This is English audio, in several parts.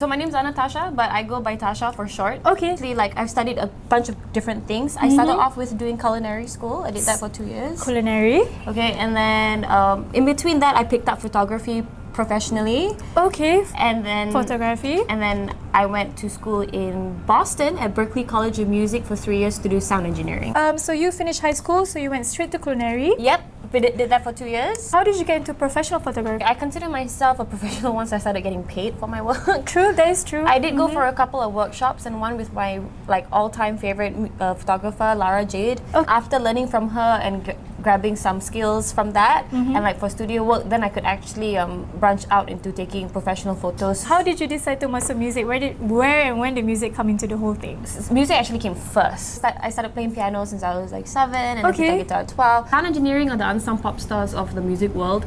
So my name's Annatasha, but I go by Tasha for short. Okay. Actually, like I've studied a bunch of different things. I started off with doing culinary school. I did that for 2 years. Culinary. Okay, and then in between that, I picked up photography professionally. Okay. And then photography. And then I went to school in Boston at Berklee College of Music for 3 years to do sound engineering. So you finished high school, so you went straight to culinary. Yep. Did that for 2 years. How did you get into professional photography? I consider myself a professional once I started getting paid for my work. True, that is true. I did go for a couple of workshops, and one with my all-time favorite photographer, Lara Jade. Okay. After learning from her and grabbing some skills from that, and for studio work, then I could actually branch out into taking professional photos. How did you decide to master music? Where and when did music come into the whole thing? Music actually came first. I started playing piano since I was like 7, and I played guitar at 12. Sound engineering are the unsung pop stars of the music world.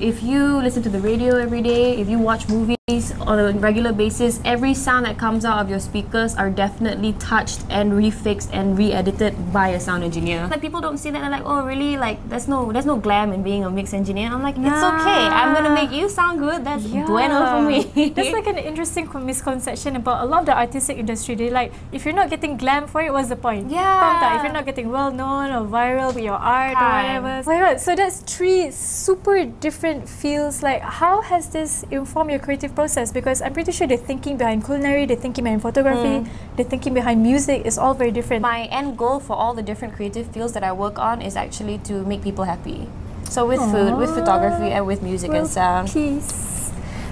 If you listen to the radio every day, if you watch movies on a regular basis, every sound that comes out of your speakers are definitely touched and refixed and re-edited by a sound engineer. Like people don't see that, they're like, oh really? Like there's no glam in being a mix engineer. I'm like, it's okay. I'm gonna make you sound good. That's bueno for me. That's like an interesting misconception about a lot of the artistic industry. They like, if you're not getting glam for it, what's the point? Yeah. If you're not getting well known or viral with your art or whatever. Oh my god, so that's 3 super different fields. Like how has this informed your creative process? Because I'm pretty sure the thinking behind culinary, the thinking behind photography, the thinking behind music is all very different. My end goal for all the different creative fields that I work on is actually to make people happy. So with food, with photography, and with music and sound. Peace.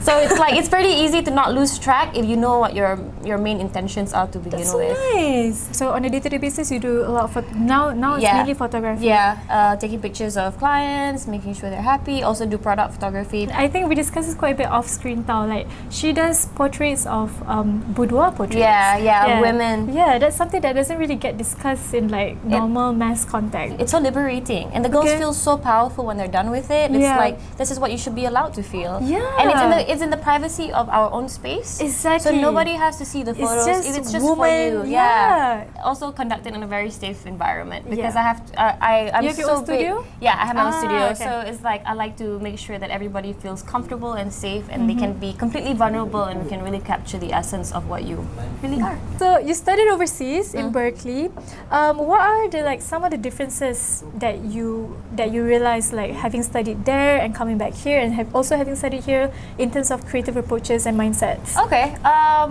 So it's like it's pretty easy to not lose track if you know what your main intentions are to begin with. Nice. So on a day-to-day basis, you do a lot of now it's mainly photography. Yeah, taking pictures of clients, making sure they're happy. Also do product photography. I think we discussed this quite a bit off screen now. Like she does portraits of boudoir portraits. Yeah, women. Yeah, that's something that doesn't really get discussed in like normal mass contact. It's so liberating, and the girls feel so powerful when they're done with it. It's like this is what you should be allowed to feel. Yeah, and it's in the privacy of our own space. Exactly. So nobody has to see the photos. It's just for you. Yeah. Also conducted in a very safe environment because I have to, I'm you have your own studio? Yeah, I have my own studio. Okay. So it's like I like to make sure that everybody feels comfortable and safe, and they can be completely vulnerable, and we can really capture the essence of what you really are. So you studied overseas in Berklee. What are some of the differences that you realize, like having studied there and coming back here, and also having studied here in terms of creative approaches and mindsets? Okay,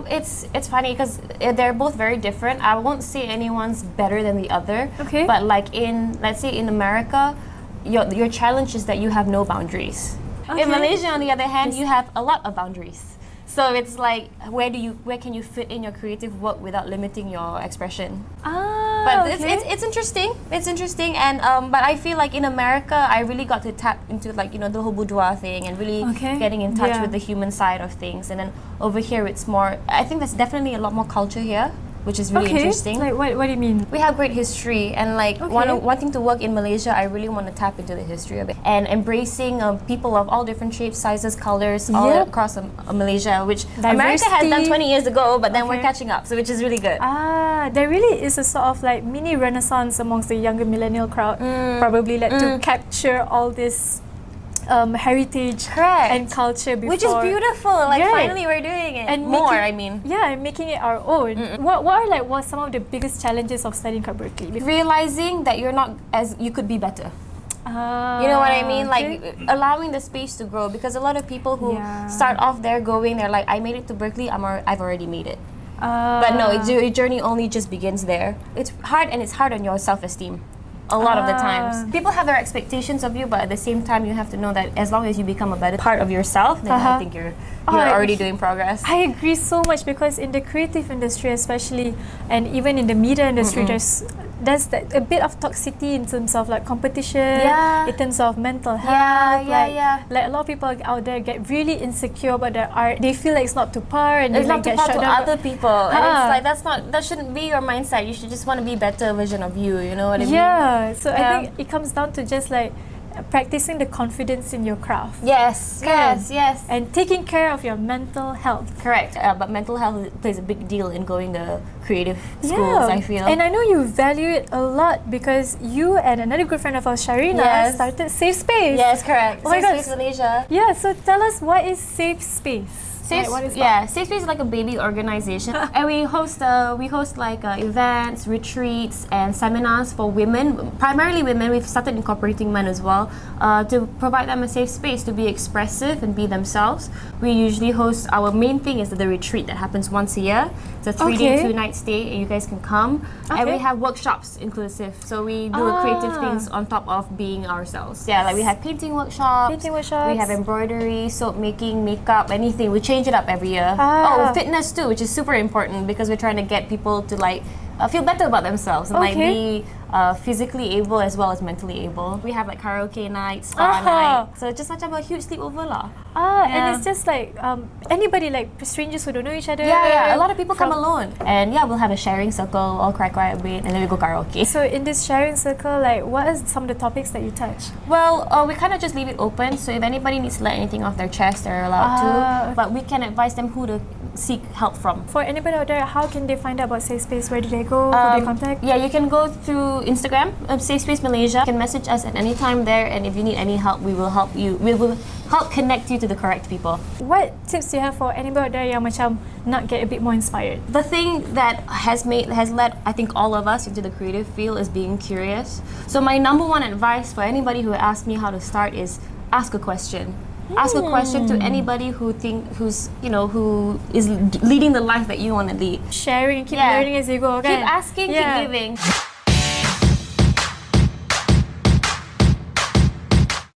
it's funny because they're both very different. I won't say anyone's better than the other. Okay. But like let's say in America, your challenge is that you have no boundaries. Okay. In Malaysia, on the other hand, you have a lot of boundaries. So it's like where can you fit in your creative work without limiting your expression? But it's interesting. It's interesting, and but I feel like in America, I really got to tap into the whole boudoir thing and really getting in touch with the human side of things. And then over here, it's more. I think there's definitely a lot more culture here, which is really interesting. Like what do you mean? We have great history, and wanting to work in Malaysia, I really want to tap into the history of it and embracing people of all different shapes, sizes, colors, all across Malaysia, which America has done 20 years ago, but then we're catching up, so which is really good. There really is a sort of like mini renaissance amongst the younger millennial crowd, probably to capture all this heritage and culture before. Which is beautiful. Finally we're doing it. And making it our own. What are some of the biggest challenges of studying at Berklee? Realizing that you're not you could be better. You know what I mean? Like allowing the space to grow, because a lot of people who start off there they're like, I made it to Berklee, I've already made it. But no, your journey only just begins there. It's hard, and it's hard on your self-esteem. A lot of the times. People have their expectations of you, but at the same time, you have to know that as long as you become a better part of yourself, then I think you're already doing progress. I agree so much, because in the creative industry especially, and even in the media industry, there's a bit of toxicity in terms of like competition, in terms of mental health. Like a lot of people out there get really insecure about their art. They feel like it's not to par, and it's they not to get par shut to down. other people. And it's like that shouldn't be your mindset. You should just want to be a better version of you. You know what I mean? So I think it comes down to just like practicing the confidence in your craft. Yes. And taking care of your mental health. Correct. But mental health plays a big deal in going to creative schools, I feel. And I know you value it a lot, because you and another good friend of ours, Sharina, started Safe Space. Yes, correct. Oh my God. Safe Space Malaysia. Yeah, so tell us, what is Safe Space? Safe, what is that? Safe Space is like a baby organization, and we host like events, retreats, and seminars for women, primarily women. We've started incorporating men as well, to provide them a safe space to be expressive and be themselves. We usually host. Our main thing is the retreat that happens once a year. It's a 3-day, 2-night stay, and you guys can come. And we have workshops inclusive, so we do creative things on top of being ourselves. Yeah, like we have painting workshops. We have embroidery, soap making, makeup, anything. We change it up every year. Oh, fitness too, which is super important because we're trying to get people to like feel better about themselves and like be physically able as well as mentally able. We have like karaoke nights, spa night. So it's just such a huge sleepover lah. And it's just like anybody, like strangers who don't know each other. A lot of people come alone. And we'll have a sharing circle, all cry a bit, and then we go karaoke. So in this sharing circle, like what are some of the topics that you touch? Well, we kind of just leave it open, so if anybody needs to let anything off their chest, they're allowed to. But we can advise them who to seek help from. For anybody out there, how can they find out about Safe Space? Where do they go? Who do they contact? Yeah, you can go through Instagram, Safe Space Malaysia. You can message us at any time there, and if you need any help, we will help you. We will help connect you to the correct people. What tips do you have for anybody out there yang macam nak get a bit more inspired? The thing that has led, I think, all of us into the creative field is being curious. So my number one advice for anybody who asks me how to start is ask a question. Ask a question to anybody who is leading the life that you want to lead. Sharing, keep learning as you go. Keep asking, keep giving.